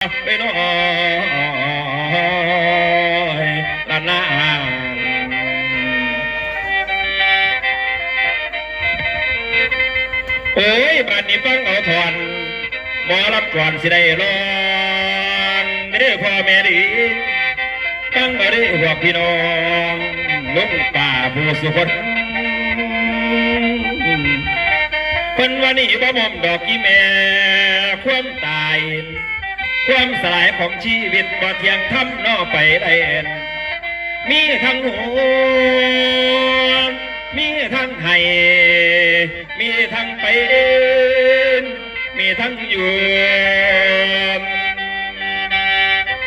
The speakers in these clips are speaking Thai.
ไปน้อยละนาโอ้ยบ้านนี้ฟังเอาถอนหมอรับก่อนสิได้รอนไม่ได้พ่อแม่ดีฟังมาได้หัวพี่น้องลุงป่าผู้สุขคนคนวันนี้บ่มอมดอกกี่แม่ความตายความสลายของชีวิตบ่เที่ยงทำนอไปได้เอ็นมีทั้งหัวมีทั้งให้มีทั้งไปเอ็นมีทั้งอยู่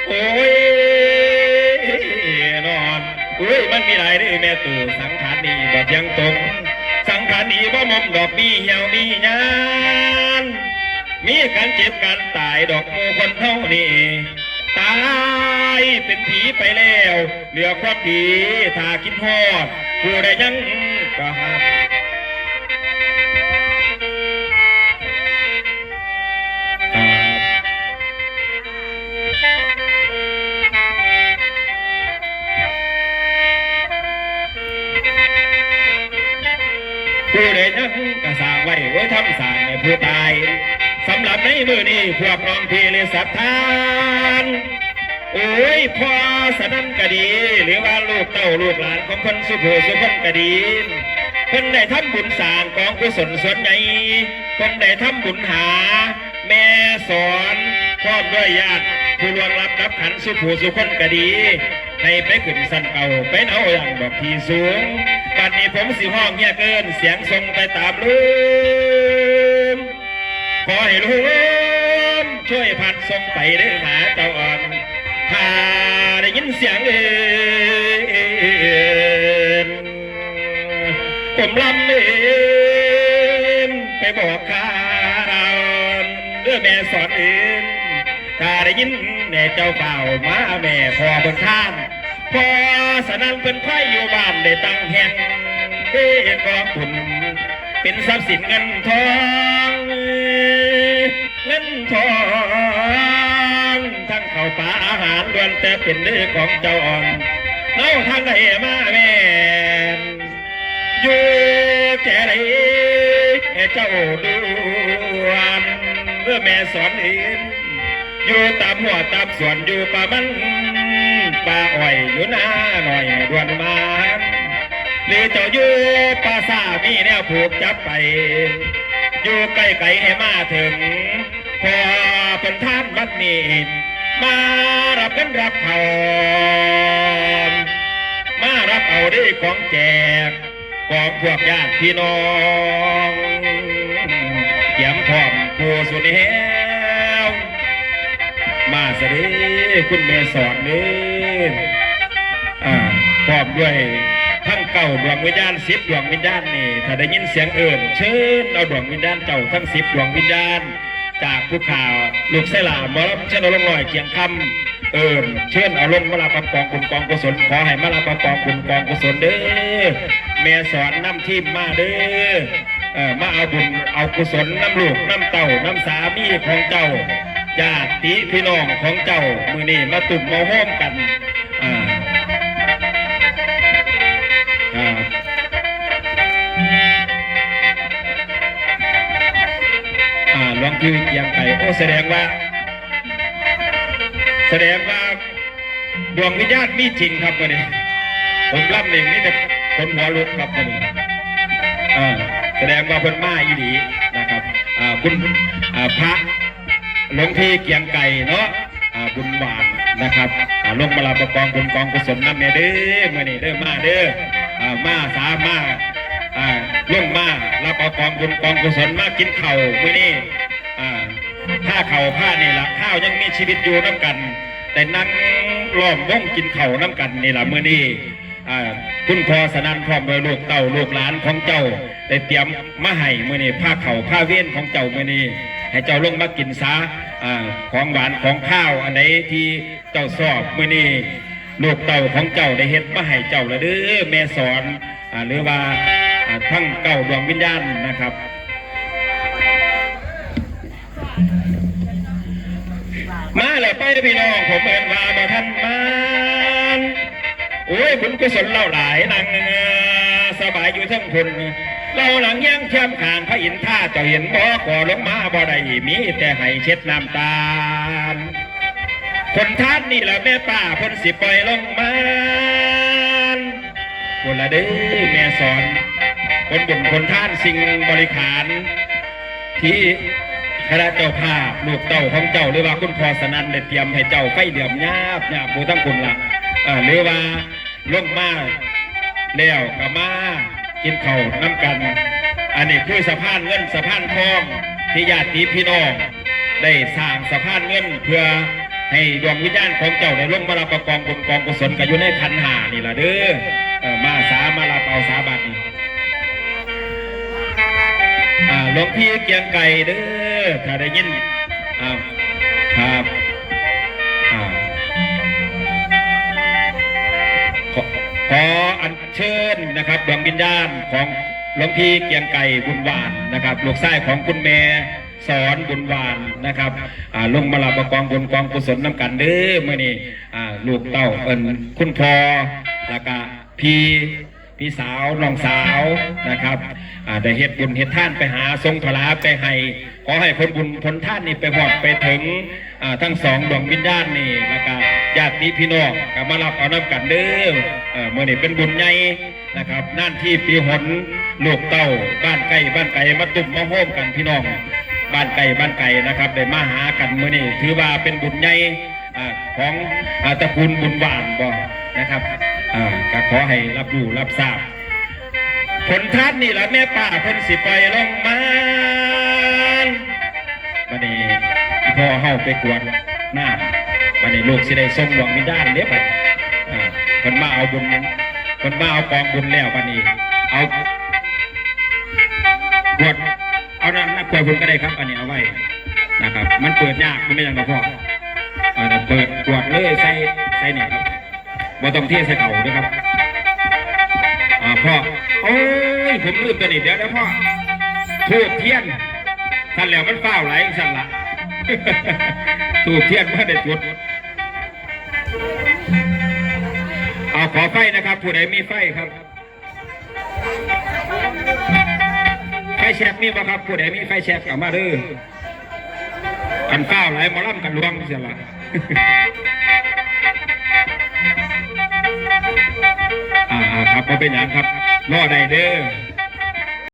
โอ้ยนอนโอ้ยมันมีหลายเรื่องแม่ตู่สังขารนี้บ่เที่ยงตรงสังขารนี้บ่มอมดอกมีเหี่ยวมียานมีการเจ็บการตายดอกโมคนเท่านี้ตายเป็นผีไปแล้วเหลือความดีถ้าคิดฮอดผู้ใดยังก็หักผู้ใดยังก็สร้างไว้ไว้ทำสร้างให้ผู้ตายสำหรับในมือนี้พวกน้องพี่เลยศรัทธานโอ้ยพ่อสนั่นก็ดีหรือว่าลูกเต้าลูกหลานของคนสุโขสุขนก็ดีเพิ่นได้ทำบุญสร้างกองกุศลส่วนใหญ่เพิ่นได้ทำบุญหาแม่สอนพร้อมด้วยญาติผู้ล่วงลับนับขันสุโขสุขนก็ดีให้ไปขึ้นสันเก่าไปเอาอย่างดอกที่สูงบัดนี้ผมสิห้องเงียเกินเสียงทรงไปตามลืมขอให้ลุงช่วยพัดส่งไปเรื่องหาเจ้าอ่อนถ้าได้ยินเสียงผมลำไปบอกข่าวเรื่องแม่สอนถ้าได้ยินแม่เจ้าเป่ามาแม่พอบนท่านพอสนั่นเป็นไข่อยู่บ้านได้ตั้งแห่งกองทุนเป็นทรัพย์สินเงินทองทั้งข้าวปลาอาหารล้วนแต่เป็นเรื่องของเจ้าอ่อนเล่าทางไหนมาแม่อยู่แก่ไหนเจ้าดูวันเมื่อแม่สอนเองอยู่ตามหัวตามสวนอยู่ป่ามันป่าอ้อยอยู่หน้าหน่อยดวนมาหรือเจ้าอยู่ป่าซามีแนวผูกจับไปอยู่ใกล้ๆให้มาถึงพอเป็นท่านวัดนี้มารับกันรับเขามารับเอาได้ของแจกของพวกญาติพี่น้องเกี่ยมพร้อมผู้สุนเฮวมาสิคุณแม่สอนนี่พร้อมด้วยทั้งเก่าดวงวิญญาณ10ดวงวิญญาณนี่ถ้าได้ยินเสียงเอิ่นเชิญเอาดวงวิญญาณเจ้าทั้ง10ดวงวิญญาณจากผู้ข่าวลูกไส้หลาหมอลำเชิญเอาลงหน่อยเคียงคำเชิญเอาลงมาลาประกองคุณกองกุศลขอให้มาลาประกองคุณกองกุศลเด้อแม่สอนน้ำทีมมาเด้อมาเอาบุญเอากุศลน้ำลูกน้ำเต่าน้ำสามีของเจ้าญาติพี่น้องของเจ้ามือนี่มาตุ่มมาห้อมกันหลวงพี่เกียงไก่โอ้แสดงว่าดวงวิญญาณมีจริงครับวันนี้ผมรับเองนี่แต่คนหัวลุกครับวันนี้แสดงว่าเพิ่นมาอีดีนะครับคุณพระหลวงพี่เกียงไก่เนาะบุญหวานนะครับลงมาลาประกองบุญกองกุศลน้ำเนี่ยเด้อมื่อนี้เด้อมาเด้อมาสามาลงมาลาประกองบุญกองกุศลมากินเข่ามื่อนี้ผ้าเข่าผ้านี่ละข้าวยังมีชีวิตอยู่น้ำกันแต่นั่งล้อมวงกินเข่าน้ำกันนี่ละมื่อนี้คุณพ่อสนั่นพร้อมโดยลูกเต่าลูกหลานของเจ้าได้เตรียมมาให้มื่อนี้ผ้าเข่าผ้าเวียนของเจ้ามื่อนี้ให้เจ้าลงมากินซาของหวานของข้าวอันไหนที่เจ้าชอบมื่อนี้ลูกเต่าของเจ้าได้เฮ็ดมาให้เจ้าละเด้อแม่สอนหรือว่าทั้งเก้าดวงวิญญาณนะครับ มาแล้ว ไปพี่น้องผมเอินว่าบ่ทันมานโอ้ยบุญกุศลเล่าหลายนังสบายอยู่ทั้งคนเราหลังยังเทียมขางพระอินทราเจ้าเห็นบ่ก่อลงมาบ่ได้มีแต่ให้เช็ดน้ำตาลคนท่านนี่แหละแม่ป้าเพิ่นสิปล่อยลงมาคนละเด้อแม่สอนคนบุญคนท่านสิ่งบริขารที่คณะเจ้าภาพลูกเต้าของเจ้าหรือว่าคุณพ่อสนันได้เตรียมให้เจ้าไฟเดือมหยาบผู้ทั้งคุณละหรือว่าลงมาแล้วก็มากินข้าวน้ำกันอันนี้คือสะพานเงินสะพานทองที่ญาติพี่น้องได้สร้างสะพานเงินเพื่อให้ดวงวิญญาณของเจ้าได้ลงมารับประกองบุญกองกุศลกันอยู่ในขันหานี่ละเด้อมามารับเอาสาบัตนี่หลวงพี่เกียงไก่เด้อถ้าได้ยินครับขออัญเชิญนะครับดวงวิญญาณของหลวงพี่เกียงไก่บุญหวานนะครับลูกชายของคุณแม่สอนบุญหวานนะครับลงมารับประกองบุญกองกุศลน้ำกันเด้อเมื่อนี้ลูกเต้าคุณพ่อแล้วก็พี่สาวน้องสาวนะครับได้เฮ็ดบุญเฮ็ดท่านไปหาทรงถลาไปให้ขอให้ผลบุญผลท่านนี่ไปหอดไปถึงทั้งสองดวงวิญญาณนี่แล้วก็ญาติพี่น้องก็มารับเอาน้ำกันเด้อเมื่อนี้เป็นบุญใหญ่นะครับนั่นที่ปีหนลูกเต้าบ้านไก่มาตุ่มมาโฮมกันพี่น้องบ้านไก่นะครับได้มาหากันเมื่อนี้ถือว่าเป็นบุญใหญ่ของตระกูลบุญหวานบ่นะครับก็ขอให้รับรู้รับทราบผลท่านนี่แหละแม่ป้าเพิ่นสิปล่อยลงมาวันนี้พ่อเฮาไปกวดหน้าวันนี้ลูกสิได้ส่งดวงวิญญาณเด้อบัดเพิ่นมาเอาบุญเพิ่นมาเอากองบุญแล้ววันนี้เอากวดเอานั่นกวดบุญก็ได้ครับอันนี้เอาไว้นะครับมันเปิดยากมันไม่ยังกับพ่อเปิดกวดเลยใส่เนี่ยครับบ่ต้องเที่ยใส่เก่าด้วยครับพ่อโอ้ยผมลืมตัวนี้เดี๋ยวนะพ่อทูบเทียนสั่นแล้วมันเฝ้าไหลสั่นละทูบเทียนไม่ได้จุดเอาขอไฟนะครับผู้ใดมีไฟครับไฟแช็กมีบ่ครับผู้ใดมีไฟแช็กเอามาดื้อกันเฝ้าไหลมาล่ำกันลวงเสียละครับก็เป็นอย่างครับรอได้เด้อ